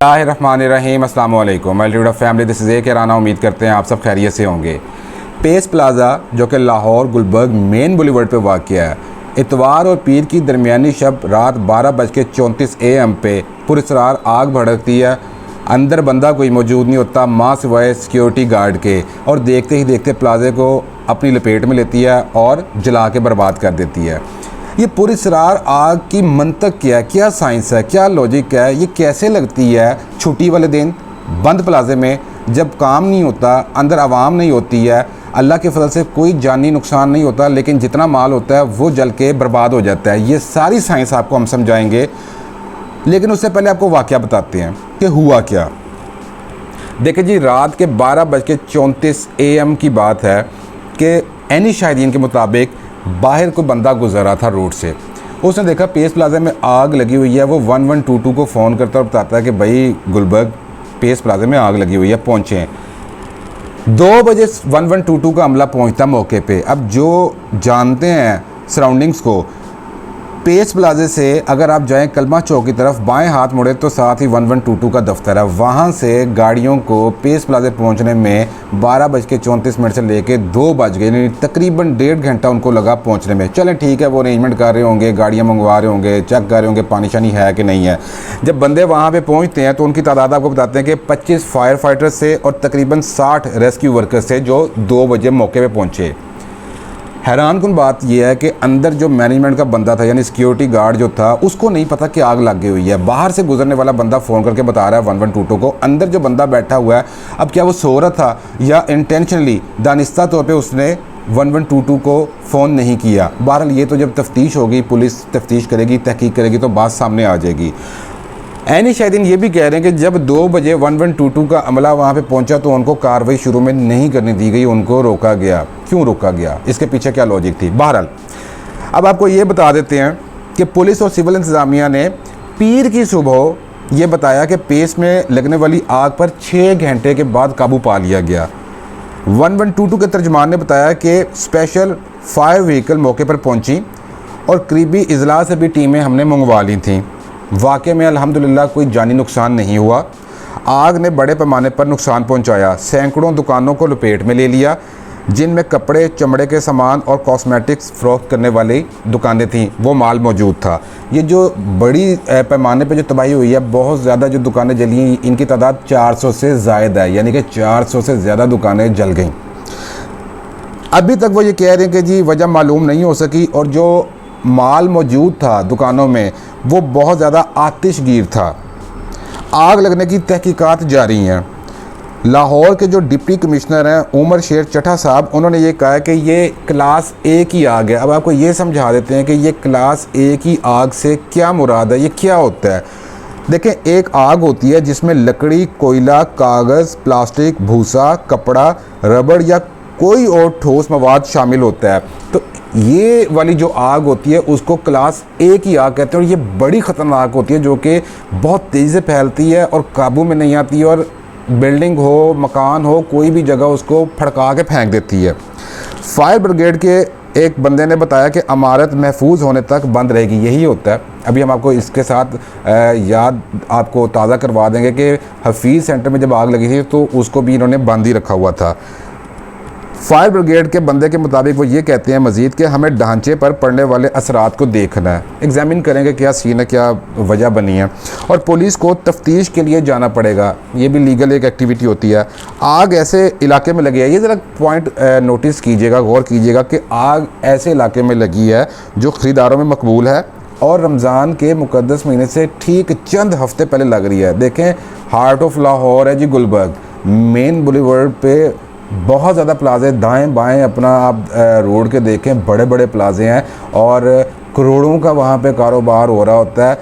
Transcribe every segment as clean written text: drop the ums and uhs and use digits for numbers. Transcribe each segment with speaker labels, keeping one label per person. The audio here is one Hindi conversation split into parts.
Speaker 1: बिस्मिल्लाहिर्रहमानिर्रहीम अस्सलाम वालेकुम multitude of family, this is a के राना। उम्मीद करते हैं आप सब खैरियत से होंगे। पेस प्लाज़ा जो कि लाहौर गुलबर्ग मेन बुलेवर्ड पे वाक़या है, इतवार और पीर की दरमियानी शब रात 12:34 AM पे पुरस्रार आग भड़कती है। अंदर बंदा कोई मौजूद नहीं होता माँ सिवाय सिक्योरिटी गार्ड के, और देखते ही देखते प्लाज़े को अपनी लपेट में लेती है और जला के बर्बाद कर देती है। ये पुरस्रार आग की मंतक क्या है, क्या साइंस है, क्या लॉजिक है, ये कैसे लगती है छुट्टी वाले दिन बंद प्लाज़े में जब काम नहीं होता, अंदर आवाम नहीं होती है, अल्लाह के फजल से कोई जानी नुकसान नहीं होता, लेकिन जितना माल होता है वो जल के बर्बाद हो जाता है। ये सारी साइंस आपको हम समझाएंगे, लेकिन उससे पहले आपको वाक़या बताते हैं कि हुआ क्या। देखिए जी, रात के 12:34 AM की बात है कि एनी शाहिदीन के मुताबिक बाहर कोई बंदा गुजरा था रोड से। उसने देखा पेस प्लाज़ा में आग लगी हुई है। वो 1122 को फ़ोन करता और बताता है कि भाई गुलबर्ग पेस प्लाज़ा में आग लगी हुई है, पहुँचें। 2 बजे 1122 का अमला पहुँचता मौके पे। अब जो जानते हैं सराउंडिंग्स को, पेस प्लाज़े से अगर आप जाएं कलमा चौक की तरफ, बाएं हाथ मुड़े तो साथ ही 1122 का दफ्तर है। वहां से गाड़ियों को पेस प्लाज़े पहुंचने में 12:34 से लेके 2 बज गए, यानी तकरीबन 1.5 घंटा उनको लगा पहुंचने में। चलें ठीक है, वो अरेंजमेंट कर रहे होंगे, गाड़ियां मंगवा रहे होंगे, चेक कर रहे होंगे पानी शानी है कि नहीं है। जब बंदे वहाँ पर पहुँचते हैं तो उनकी तादाद आपको बताते हैं कि 25 फायर फाइटर्स से और तकरीबन 60 रेस्क्यू वर्कर्स थे जो 2 बजे मौके पर पहुँचे। हैरानकुन बात यह है कि अंदर जो मैनेजमेंट का बंदा था, यानी सिक्योरिटी गार्ड जो था, उसको नहीं पता कि आग लग गई हुई है। बाहर से गुजरने वाला बंदा फ़ोन करके बता रहा है 1122 को, अंदर जो बंदा बैठा हुआ है, अब क्या वो सो रहा था या इंटेंशनली दानिस्ता तौर पे उसने 1122 को फ़ोन नहीं किया। बहरहाल ये तो जब तफ्तीश होगी, पुलिस तफ्तीश करेगी, तहकीक करेगी, तो बात सामने आ जाएगी। एनी शाहिदीन ये भी कह रहे हैं कि जब 2 बजे 1122 का अमला वहाँ पे पहुँचा तो उनको कार्रवाई शुरू में नहीं करने दी गई, उनको रोका गया। क्यों रोका गया, इसके पीछे क्या लॉजिक थी? बहरहाल अब आपको ये बता देते हैं कि पुलिस और सिविल इंतज़ामिया ने पीर की सुबह ये बताया कि पेस में लगने वाली आग पर 6 घंटे के बाद काबू पा लिया गया। 1122 के तर्जमान ने बताया कि स्पेशल फायर व्हीकल मौके पर पहुँची और करीबी अजला से भी टीमें हमने मंगवा ली थीं। वाक़े में अल्हम्दुलिल्लाह कोई जानी नुकसान नहीं हुआ। आग ने बड़े पैमाने पर नुकसान पहुंचाया। सैकड़ों दुकानों को लपेट में ले लिया, जिनमें कपड़े, चमड़े के सामान और कॉस्मेटिक्स फ़रोख्त करने वाली दुकानें थीं, वो माल मौजूद था। ये जो बड़ी पैमाने पे जो तबाही हुई है, बहुत ज़्यादा जो दुकानें जली हैं, इनकी तादाद 400 से ज़ायद है, यानी कि 400 से ज़्यादा दुकानें जल गईं। अभी तक वो ये कह रहे हैं कि जी वजह मालूम नहीं हो सकी, और जो माल मौजूद था दुकानों में वो बहुत ज़्यादा आतिशगीर था। आग लगने की तहकीकात जारी हैं। लाहौर के जो डिप्टी कमिश्नर हैं उमर शेर चट्टा साहब, उन्होंने ये कहा है कि ये क्लास A की आग है। अब आपको ये समझा देते हैं कि ये क्लास A की आग से क्या मुराद है, ये क्या होता है। देखें, एक आग होती है जिसमें लकड़ी, कोयला, कागज़, प्लास्टिक, भूसा, कपड़ा, रबड़ या कोई और ठोस मवाद शामिल होता है। तो ये वाली जो आग होती है उसको क्लास A की आग कहते हैं, और ये बड़ी ख़तरनाक होती है जो कि बहुत तेज़ी से फैलती है और काबू में नहीं आती, और बिल्डिंग हो, मकान हो, कोई भी जगह उसको फड़का के फेंक देती है। फायर ब्रिगेड के एक बंदे ने बताया कि इमारत महफूज होने तक बंद रहेगी। यही होता है। अभी हम आपको इसके साथ याद आपको ताज़ा करवा देंगे कि हफीज़ सेंटर में जब आग लगी थी तो उसको भी इन्होंने बंद ही रखा हुआ था। फायर ब्रिगेड के बंदे के मुताबिक वो ये कहते हैं मज़ीद कि हमें ढांचे पर पड़ने वाले असरात को देखना है, एग्जामिन करेंगे क्या सीन है, क्या वजह बनी है, और पुलिस को तफ्तीश के लिए जाना पड़ेगा। ये भी लीगल एक एक्टिविटी होती है। आग ऐसे इलाके में लगी है, ये ज़रा पॉइंट नोटिस कीजिएगा, गौर कीजिएगा कि आग ऐसे इलाके में लगी है जो ख़रीदारों में मकबूल है और रमज़ान के मुक़द्दस महीने से ठीक चंद हफ्ते पहले लग रही है। देखें, हार्ट ऑफ लाहौर है जी गुलबर्ग, मेन बुलेवर्ड पे बहुत ज़्यादा प्लाज़े, दाएं बाएं अपना आप रोड के देखें, बड़े बड़े प्लाज़े हैं और करोड़ों का वहाँ पे कारोबार हो रहा होता है।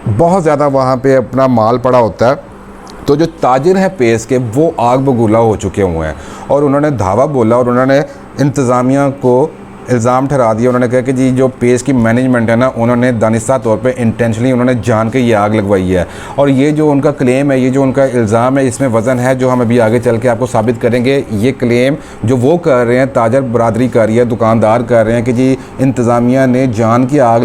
Speaker 1: बहुत ज़्यादा वहाँ पे अपना माल पड़ा होता है। तो जो ताजिर हैं पेस के, वो आग बबूला हो चुके हुए हैं और उन्होंने धावा बोला और उन्होंने इंतज़ामिया को इल्ज़ाम ठहरा दिया। उन्होंने कहा कि जी जो पेस की मैनेजमेंट है ना, उन्होंने दानिस्ता तौर पे इंटेंशनली उन्होंने जान के ये आग लगवाई है। और ये जो उनका क्लेम है, ये जो उनका इल्ज़ाम है, इसमें वज़न है जो हम अभी आगे चल के आपको साबित करेंगे। ये क्लेम जो वो कर रहे हैं, ताजर बरादरी कर रही है, दुकानदार कर रहे हैं कि जी इंतज़ामिया ने जान की आग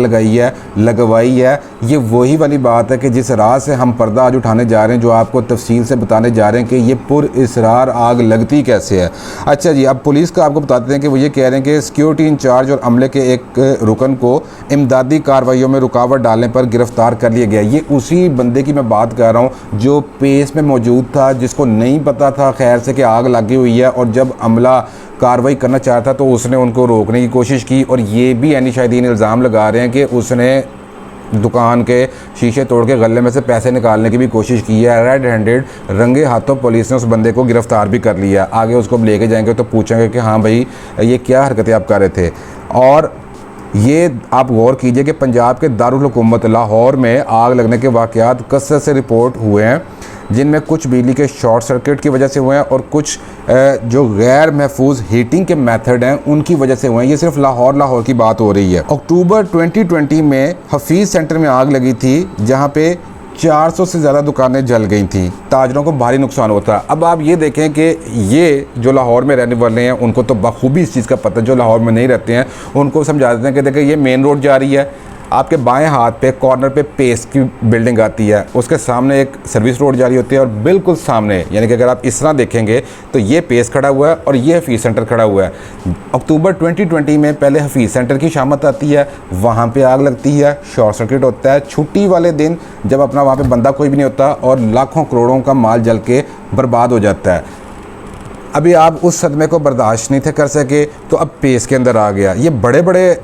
Speaker 1: लगवाई है। ये वही वाली बात है कि जिस राह से हम पर्दा आज उठाने जा रहे हैं, जो आपको तफसील से बताने जा रहे हैं कि ये पुरअसरार आग लगती कैसे है। अच्छा जी, अब पुलिस का आपको बताते हैं कि वो ये कह रहे हैं कि सिक्योरिटी इंचार्ज और अमले के एक रुकन को इमदादी कार्रवाइयों में रुकावट डालने पर गिरफ्तार कर लिया गया। ये उसी बंदे की मैं बात कर रहा हूँ जो पेस में मौजूद था, जिसको नहीं पता था खैर से कि आग लगी हुई है, और जब अमला कार्रवाई करना चाहता तो उसने उनको रोकने की कोशिश की। और ये भी एनी शाहिदीन इल्ज़ाम लगा रहे हैं कि उसने दुकान के शीशे तोड़ के गले में से पैसे निकालने की भी कोशिश की है। रेड हैंडेड, रंगे हाथों पुलिस ने उस बंदे को गिरफ़्तार भी कर लिया। आगे उसको लेके जाएंगे तो पूछेंगे कि हाँ भाई ये क्या हरकतें आप कर रहे थे। और ये आप गौर कीजिए कि पंजाब के दारुल हुकूमत लाहौर में आग लगने के वाक़यात कसरत से रिपोर्ट हुए हैं, जिनमें कुछ बिजली के शॉर्ट सर्किट की वजह से हुए हैं और कुछ जो गैर महफूज हीटिंग के मेथड हैं उनकी वजह से हुए हैं। ये सिर्फ लाहौर की बात हो रही है। अक्टूबर 2020 में हफीज़ सेंटर में आग लगी थी, जहां पे 400 से ज़्यादा दुकानें जल गई थी। ताजरों को भारी नुकसान होता है। अब आप ये देखें कि ये जो लाहौर में रहने वाले हैं उनको तो बखूबी इस चीज़ का पता है। जो लाहौर में नहीं रहते हैं उनको समझा देते हैं कि देखें ये मेन रोड जा रही है, आपके बाएं हाथ पे कॉर्नर पे पेस की बिल्डिंग आती है, उसके सामने एक सर्विस रोड जारी होती है, और बिल्कुल सामने यानी कि अगर आप इस तरह देखेंगे तो ये पेस खड़ा हुआ है और ये हफीज़ सेंटर खड़ा हुआ है। अक्टूबर 2020 में पहले हफीज़ सेंटर की शामत आती है, वहाँ पे आग लगती है, शॉर्ट सर्किट होता है। छुट्टी वाले दिन जब अपना वहाँ पे बंदा कोई भी नहीं होता और लाखों करोड़ों का माल जल के बर्बाद हो जाता है। अभी आप उस सदमे को बर्दाश्त नहीं थे कर सके तो अब पेस के अंदर आ गया। ये बड़े बड़े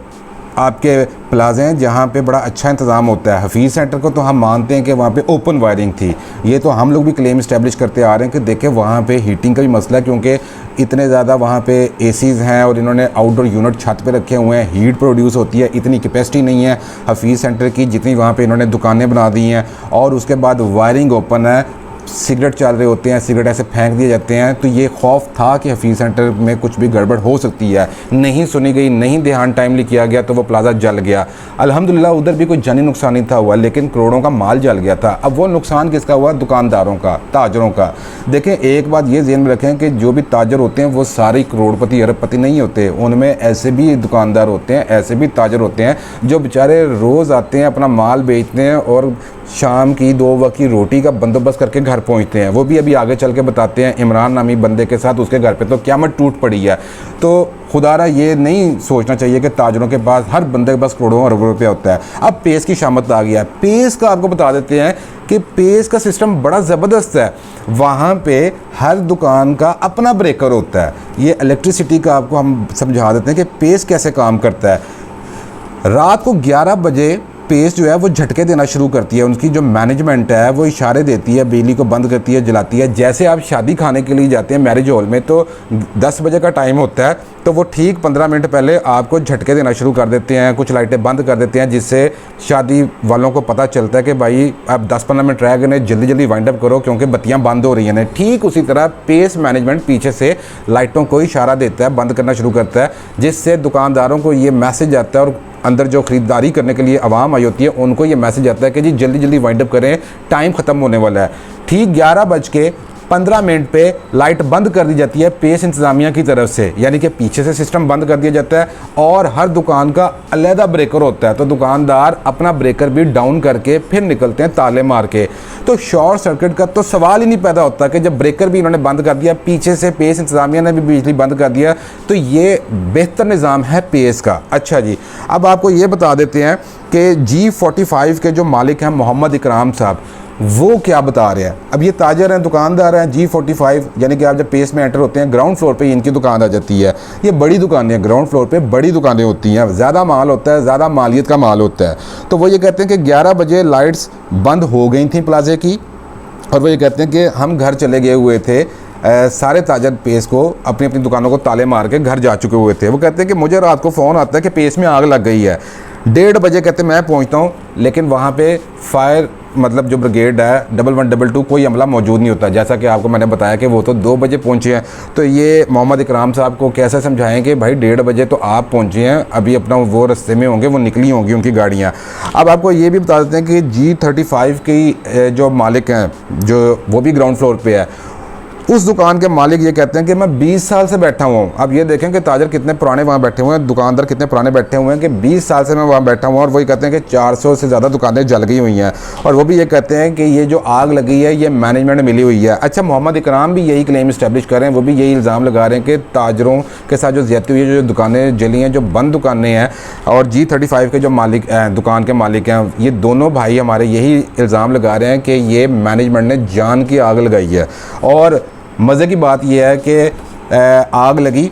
Speaker 1: आपके प्लाजे हैं जहाँ पे बड़ा अच्छा इंतज़ाम होता है। हफीज़ सेंटर को तो हम मानते हैं कि वहाँ पे ओपन वायरिंग थी, ये तो हम लोग भी क्लेम इस्टेब्लिश करते आ रहे हैं कि देखें वहाँ पे हीटिंग का भी मसला है, क्योंकि इतने ज़्यादा वहाँ पे एसीज़ हैं और इन्होंने आउटडोर यूनिट छत पे रखे हुए हैं, हीट प्रोड्यूस होती है, इतनी कैपेसिटी नहीं है हफीज़ सेंटर की जितनी वहाँ पे इन्होंने दुकानें बना दी हैं। और उसके बाद वायरिंग ओपन है, सिगरेट चल रहे होते हैं, सिगरेट ऐसे फेंक दिए जाते हैं। तो ये खौफ था कि हफीज़ सेंटर में कुछ भी गड़बड़ हो सकती है, नहीं सुनी गई, नहीं ध्यान टाइमली किया गया तो वो प्लाजा जल गया। अल्हम्दुलिल्लाह उधर भी कोई जानी नुकसान नहीं था हुआ, लेकिन करोड़ों का माल जल गया था। अब वो नुकसान किसका हुआ? दुकानदारों का, ताजरों का। देखें एक बात ये ज़हन में रखें कि जो भी ताजर होते हैं वो सारे करोड़पति अरबपति नहीं होते, उनमें ऐसे भी दुकानदार होते हैं, ऐसे भी ताजर होते हैं जो बेचारे रोज़ आते हैं, अपना माल बेचते हैं और शाम की 2 वक्त की रोटी का बंदोबस्त करके घर पहुंचते हैं। वो भी अभी आगे चल के बताते हैं। इमरान नामी बंदे के साथ उसके घर पे तो क़यामत टूट पड़ी है। तो खुदारा ये नहीं सोचना चाहिए कि ताजरों के पास, हर बंदे के पास करोड़ों अरबों रुपया होता है। अब पेस की शामत आ गया है। पेस का आपको बता देते हैं कि पेस का सिस्टम बड़ा ज़बरदस्त है। वहाँ पे हर दुकान का अपना ब्रेकर होता है। ये इलेक्ट्रिसिटी का आपको हम समझा देते हैं कि पेस कैसे काम करता है। रात को 11 बजे पेस जो है वो झटके देना शुरू करती है। उनकी जो मैनेजमेंट है वो इशारे देती है, बिजली को बंद करती है, जलाती है। जैसे आप शादी खाने के लिए जाते हैं मैरिज हॉल में तो 10 बजे का टाइम होता है, तो वो ठीक 15 मिनट पहले आपको झटके देना शुरू कर देते हैं, कुछ लाइटें बंद कर देते हैं, जिससे शादी वालों को पता चलता है कि भाई अब 10-15 मिनट रह गए, जल्दी जल्दी वाइंड अप करो क्योंकि बत्तियां बंद हो रही हैं। ठीक उसी तरह पेस मैनेजमेंट पीछे से लाइटों को इशारा देता है, बंद करना शुरू करता है, जिससे दुकानदारों को ये मैसेज आता है और अंदर जो ख़रीदारी करने के लिए आवाम आई होती है उनको ये मैसेज आता है कि जी जल्दी जल्दी वाइंड अप करें, टाइम ख़त्म होने वाला है। ठीक 11:15 पे लाइट बंद कर दी जाती है पेस इंतज़ामिया की तरफ से, यानी कि पीछे से सिस्टम बंद कर दिया जाता है और हर दुकान का अलहदा ब्रेकर होता है। तो दुकानदार अपना ब्रेकर भी डाउन करके फिर निकलते हैं ताले मार के। तो शॉर्ट सर्किट का तो सवाल ही नहीं पैदा होता कि जब ब्रेकर भी इन्होंने बंद कर दिया, पीछे से पेस इंतज़ामिया ने भी बिजली बंद कर दिया, तो ये बेहतर निज़ाम है पेस का। अच्छा जी, अब आपको ये बता देते हैं कि G45 के जो मालिक हैं मोहम्मद इकराम साहब, वो क्या बता रहे हैं। अब ये ताजर हैं, दुकानदार हैं। G45 यानी कि आप जब पेस में एंटर होते हैं ग्राउंड फ्लोर पे इनकी दुकान आ जाती है। ये बड़ी दुकानें हैं, ग्राउंड फ्लोर पे बड़ी दुकानें होती हैं, ज़्यादा माल होता है, ज़्यादा मालियत का माल होता है। तो वो ये कहते हैं कि 11 बजे लाइट्स बंद हो गई थी प्लाजे की, और वो ये कहते हैं कि हम घर चले गए हुए थे, सारे ताजर पेस को अपनी अपनी दुकानों को ताले मार के घर जा चुके हुए थे। वो कहते हैं कि मुझे रात को फ़ोन आता है कि पेस में आग लग गई है। 1:30 बजे कहते मैं पहुंचता हूं, लेकिन वहां पे फायर मतलब जो ब्रिगेड है 1112 कोई अमला मौजूद नहीं होता। जैसा कि आपको मैंने बताया कि वो तो 2 बजे पहुँचे हैं, तो ये मोहम्मद इकराम साहब को कैसे समझाएं कि भाई 1:30 बजे तो आप पहुँचे हैं, अभी अपना वो रास्ते में होंगे, वो निकली होंगी उनकी गाड़ियाँ। अब आपको ये भी बता देते हैं कि G35 की जो मालिक हैं, जो वो भी ग्राउंड फ्लोर पे है, उस दुकान के मालिक ये कहते हैं कि मैं 20 साल से बैठा हुआ हूँ। अब ये देखें कि ताजर कितने पुराने वहाँ बैठे हुए हैं, दुकानदार कितने पुराने बैठे हुए हैं कि 20 साल से मैं वहाँ बैठा हुआ हूँ, और वही कहते हैं कि 400 से ज़्यादा दुकानें जल गई हुई हैं। और वो भी ये कहते हैं कि ये जो आग लगी है ये मैनेजमेंट मिली हुई है। अच्छा, मोहम्मद इकराम भी यही क्लेम इस्टेब्लिश कर रहे हैं, वो भी यही इल्ज़ाम लगा रहे हैं कि ताजरों के साथ जो ज़्यादती हुई है, जो दुकानें जली हैं, जो बंद दुकानें हैं, और G35 के जो मालिक दुकान के मालिक हैं, ये दोनों भाई हमारे यही इल्ज़ाम लगा रहे हैं कि ये मैनेजमेंट ने जान की आग लगाई है। और मज़े की बात यह है कि आग लगी,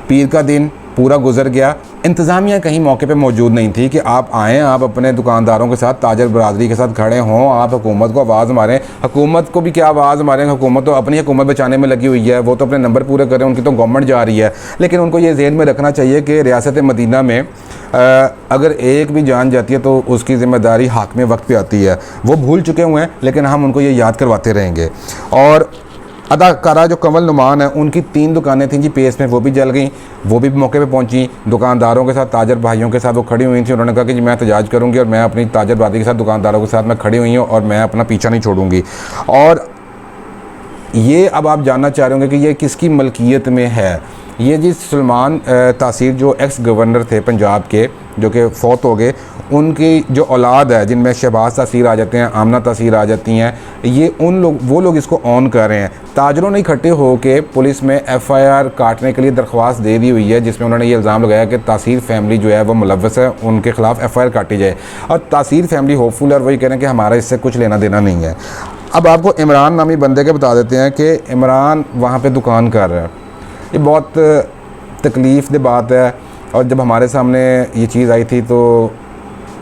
Speaker 1: पीर का दिन पूरा गुजर गया, इंतज़ामिया कहीं मौके पे मौजूद नहीं थी कि आप आएँ, आप अपने दुकानदारों के साथ, ताजर बरादरी के साथ खड़े हों, आप हुकूमत को आवाज़ मारें। हुकूमत को भी क्या आवाज़ मारें, हुकूमत तो अपनी हुकूमत बचाने में लगी हुई है, वो तो अपने नंबर पूरे करें, उनकी तो गवर्नमेंट जा रही है। लेकिन उनको ये ज़हन में रखना चाहिए कि रियासत मदीना में अगर एक भी जान जाती है तो उसकी ज़िम्मेदारी हाकिम वक्त पे आती है। वो भूल चुके हुए हैं, लेकिन हम उनको ये याद करवाते रहेंगे। और अदाकारा जो कमल नुमान है, उनकी 3 दुकानें थीं जी पेस में, वो भी जल गई, वो भी मौके पे पहुंची। दुकानदारों के साथ, ताजर भाइयों के साथ वो खड़ी हुई थी। उन्होंने कहा कि जी मैं एहतजाज करूंगी और मैं अपनी ताजर बरादरी के साथ, दुकानदारों के साथ मैं खड़ी हुई हूँ और मैं अपना पीछा नहीं छोड़ूंगी। और ये अब आप जानना चाह रहे होंगे कि ये किसकी मलकियत में है। ये जी सुलेमान तासीर जो एक्स गवर्नर थे पंजाब के, जो कि फौत हो गए, उनकी जो औलाद है, जिनमें शहबाज तासीर आ जाते हैं, आमना तासीर आ जाती हैं, ये वो लोग इसको ऑन कर रहे हैं। ताजरों ने इकट्ठे होकर पुलिस में FIR काटने के लिए दरख्वास्त दे दी हुई है, जिसमें उन्होंने ये इल्ज़ाम लगाया कि तासीर फैमिली जो है वो मुलव्वस है, उनके ख़िलाफ़ FIR काटी जाए। और तासीर फैमिली होपफुल है और वही कह रहे हैं कि हमारा इससे कुछ लेना देना नहीं है। अब आपको इमरान नामी बंदे के बता देते हैं कि इमरान वहाँ पर दुकान कर रहा है। ये बहुत तकलीफ़ दे बात है, और जब हमारे सामने ये चीज़ आई थी तो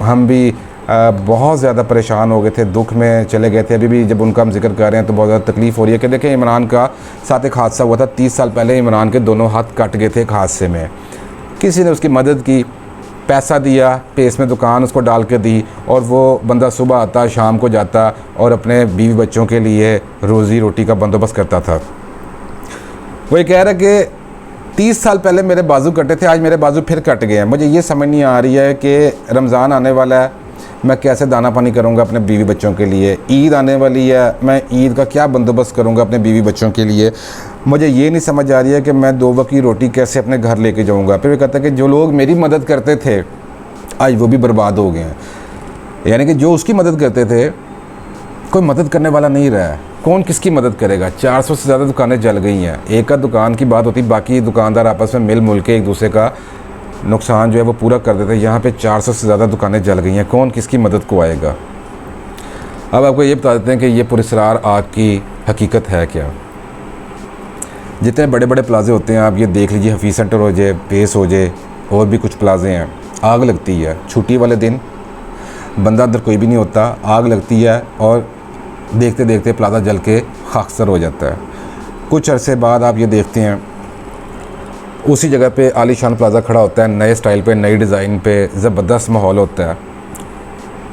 Speaker 1: हम भी बहुत ज़्यादा परेशान हो गए थे, दुख में चले गए थे। अभी भी जब उनका हम जिक्र कर रहे हैं तो बहुत ज़्यादा तकलीफ़ हो रही है कि देखें, इमरान का साथ एक हादसा हुआ था 30 साल पहले। इमरान के दोनों हाथ कट गए थे एक हादसे में। किसी ने उसकी मदद की, पैसा दिया, पेस में दुकान उसको डाल के दी, और वो बंदा सुबह आता, शाम को जाता और अपने बीवी बच्चों के लिए रोज़ी रोटी का बंदोबस्त करता था। वो ये कह रहा है कि 30 साल पहले मेरे बाजू कटे थे, आज मेरे बाजू फिर कट गए हैं। मुझे ये समझ नहीं आ रही है कि रमज़ान आने वाला है, मैं कैसे दाना पानी करूँगा अपने बीवी बच्चों के लिए। ईद आने वाली है, मैं ईद का क्या बंदोबस्त करूँगा अपने बीवी बच्चों के लिए। मुझे ये नहीं समझ आ रही है कि मैं 2 वक्त की रोटी कैसे अपने घर लेके जाऊँगा। फिर वो कहता है कि जो लोग मेरी मदद करते थे आज वो भी बर्बाद हो गए हैं। यानी कि जो उसकी मदद करते थे, कोई मदद करने वाला नहीं रहा है। कौन किसकी मदद करेगा। 400 से ज़्यादा दुकानें जल गई हैं। एक का दुकान की बात होती, बाकी दुकानदार आपस में मिल के एक दूसरे का नुकसान जो है वो पूरा कर देते हैं। यहाँ पे 400 से ज़्यादा दुकानें जल गई हैं, कौन किसकी मदद को आएगा। अब आपको ये बता देते हैं कि ये पुरस्कार आग की हकीकत है क्या। जितने बड़े बड़े प्लाजे होते हैं, आप ये देख लीजिए, हफीज़ सेंटर हो जाए, पेस हो जाए, और भी कुछ प्लाजे हैं, आग लगती है छुट्टी वाले दिन, बंदा अंदर कोई भी नहीं होता, आग लगती है और देखते देखते प्लाजा जल के खाकसर हो जाता है। कुछ अरसे बाद आप ये देखते हैं उसी जगह पे आलीशान प्लाजा खड़ा होता है, नए स्टाइल पे, नई डिज़ाइन पे, ज़बरदस्त माहौल होता है।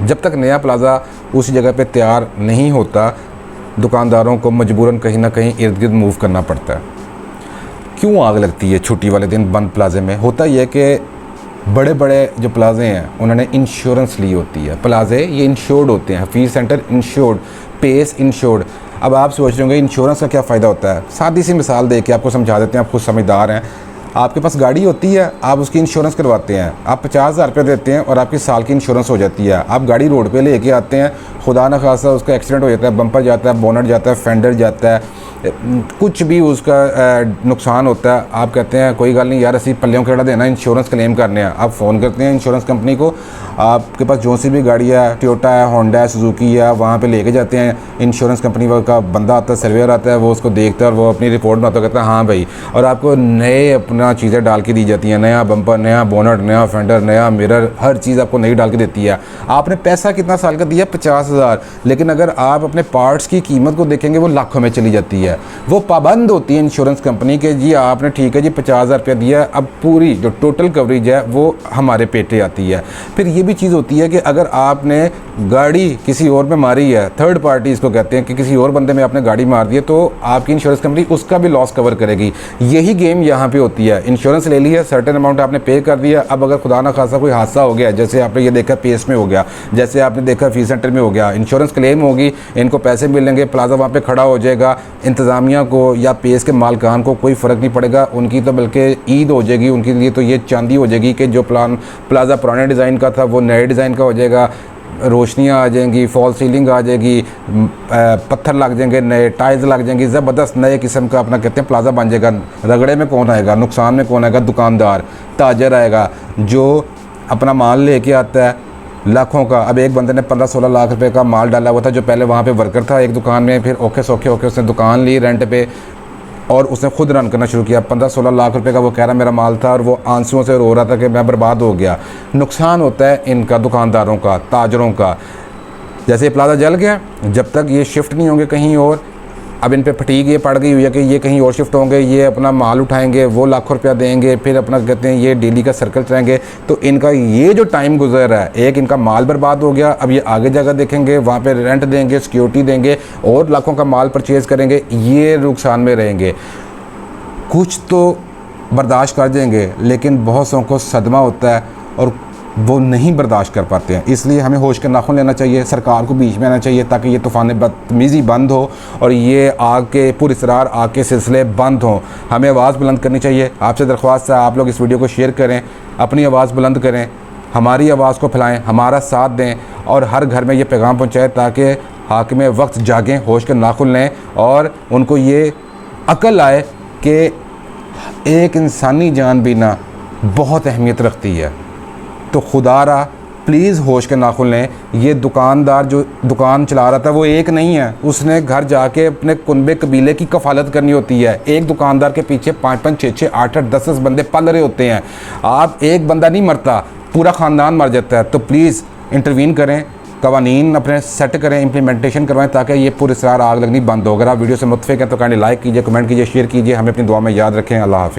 Speaker 1: जब तक नया प्लाजा उसी जगह पे तैयार नहीं होता, दुकानदारों को मजबूरन कहीं ना कहीं इर्द गिर्द मूव करना पड़ता है। क्यों आग लगती है छुट्टी वाले दिन बंद प्लाजे में? होता यह कि बड़े बड़े जो प्लाजे हैं उन्होंने इंश्योरेंस ली होती है। प्लाजे ये इंश्योर्ड होते हैं, हफीज़ सेंटर इंश्योर्ड, पेस इंश्योर्ड। अब आप सोच रहे होंगे इंश्योरेंस का क्या फ़ायदा होता है। सादी सी मिसाल दे के आपको समझा देते हैं, आप खुद समझदार हैं। आपके पास गाड़ी होती है, आप उसकी इंश्योरेंस करवाते हैं, आप 50,000 रुपये देते हैं और आपकी साल की इंश्योरेंस हो जाती है। आप गाड़ी रोड पे लेके आते हैं, खुदा न खासा उसका एक्सीडेंट हो जाता है, बम्पर जाता है, बोनट जाता है, फेंडर जाता है, कुछ भी उसका नुकसान होता है। आप कहते हैं कोई गल नहीं यार, असी पल्लियों केड़ा देना, इंश्योरेंस क्लेम करने हैं। आप फ़ोन करते हैं इंश्योरेंस कंपनी को, आपके पास जो सी भी गाड़ी है, टोयोटा है, होंडा है, सुजुकी है, वहाँ पे लेके जाते हैं। इंश्योरेंस कंपनी का बंदा आता है, सर्वेयर आता है, वो उसको देखता है और वो अपनी रिपोर्ट बनाता है, कहता है हाँ भाई, और आपको नए अपना चीज़ें डाल के दी जाती हैं, नया बम्पर, नया बोनट, नया फेंडर, नया मिरर, हर चीज़ आपको नई डाल के देती है। आपने पैसा कितना साल का दिया? 50,000। लेकिन अगर आप अपने पार्ट्स की कीमत को देखेंगे वो लाखों में चली जाती है। है, वो पाबंद होती है इंश्योरेंस कंपनी के जी आपने ठीक है जी 50,000 रुपया दिया, अब पूरी जो टोटल कवरेज है वो हमारे पेटे आती है। फिर ये भी चीज़ होती है कि अगर आपने गाड़ी किसी और में मारी है, थर्ड पार्टी इसको कहते हैं कि किसी और बंदे में आपने गाड़ी मार दी है, तो आपकी इंश्योरेंस कंपनी उसका भी लॉस कवर करेगी। यही गेम यहाँ पे होती है। इंश्योरेंस ले ली है, सर्टेन अमाउंट आपने पे कर दिया, अब अगर खुदा ना खासा कोई हादसा हो गया, जैसे आपने ये देखा पेस में हो गया, जैसे आपने देखा फी सेंटर में हो गया, इंश्योरेंस क्लेम होगी, इनको पैसे मिलेंगे, प्लाजा वहाँ पे खड़ा हो जाएगा, इंतज़ामिया को या पेस के मालकान को कोई फ़र्क नहीं पड़ेगा, उनकी तो बल्कि ईद हो जाएगी, उनके लिए तो ये चांदी हो जाएगी कि जो प्लाजा पुराने डिज़ाइन का था वो नए डिज़ाइन का हो जाएगा, रोशनियाँ आ जाएंगी, फॉल सीलिंग आ जाएगी, पत्थर लग जाएंगे, नए टाइल्स लग जाएंगी, ज़बरदस्त नए किस्म का अपना कहते हैं प्लाजा बन जाएगा। रगड़े में कौन आएगा, नुकसान में कौन आएगा, दुकानदार ताजर आएगा जो अपना माल लेके आता है लाखों का। अब एक बंदे ने 15-16 लाख रुपए का माल डाला हुआ था, जो पहले वहाँ पे वर्कर था एक दुकान में, फिर औखे सौखे होके उसने दुकान ली रेंट पे और उसने खुद रन करना शुरू किया। 15-16 लाख रुपए का वो कह रहा मेरा माल था और वो आंसुओं से रो रहा था कि मैं बर्बाद हो गया। नुकसान होता है इनका, दुकानदारों का, ताजरों का। जैसे ये प्लाजा जल गया, जब तक ये शिफ्ट नहीं होंगे कहीं और, अब इन पे फटीक ये पड़ गई हुई है कि ये कहीं और शिफ्ट होंगे, ये अपना माल उठाएंगे, वो लाखों रुपया देंगे, फिर अपना कहते हैं ये डेली का सर्कल चलाएंगे, तो इनका ये जो टाइम गुजर रहा है, एक इनका माल बर्बाद हो गया, अब ये आगे जगह देखेंगे, वहाँ पे रेंट देंगे, सिक्योरिटी देंगे और लाखों का माल परचेज़ करेंगे, ये नुकसान में रहेंगे। कुछ तो बर्दाश्त कर जाएंगे, लेकिन बहुत सौ को सदमा होता है और वो नहीं बर्दाश्त कर पाते हैं। इसलिए हमें होश के नाखून लेना चाहिए, सरकार को बीच में आना चाहिए ताकि ये तूफ़ान बदतमीज़ी बंद हो और ये आग के पुरस्रार आग के सिलसिले बंद हों। हमें आवाज़ बुलंद करनी चाहिए। आपसे दरख्वास्त है आप लोग इस वीडियो को शेयर करें, अपनी आवाज़ बुलंद करें, हमारी आवाज़ को फैलाएं, हमारा साथ दें और हर घर में ये पैगाम पहुँचाएँ ताकि हाकिम वक्त जागें, होश के नाखून लें और उनको ये अकल आए कि एक इंसानी जान भी ना बहुत अहमियत रखती है। तो खुदारा प्लीज़ होश के नाखुन लें। ये दुकानदार जो दुकान चला रहा था वो एक नहीं है, उसने घर जाके अपने कुनबे कबीले की कफालत करनी होती है। एक दुकानदार के पीछे 5-5, 6-6, 8-8, 10-10 बंदे पल रहे होते हैं। आप एक बंदा नहीं मरता, पूरा ख़ानदान मर जाता है। तो प्लीज़ इंटरवीन करें, कवानीन अपने सेट करें, इम्प्लीमेंटेशन करवाएं ताकि ये पुरस्रार आग लगनी बंद हो। अगर आप वीडियो से मुत्तफ़िक़ हैं तो काइंडली लाइक कीजिए, कमेंट कीजिए, शेयर कीजिए। हमें अपनी दुआ में याद रखें। अल्लाह हाफ़िज़।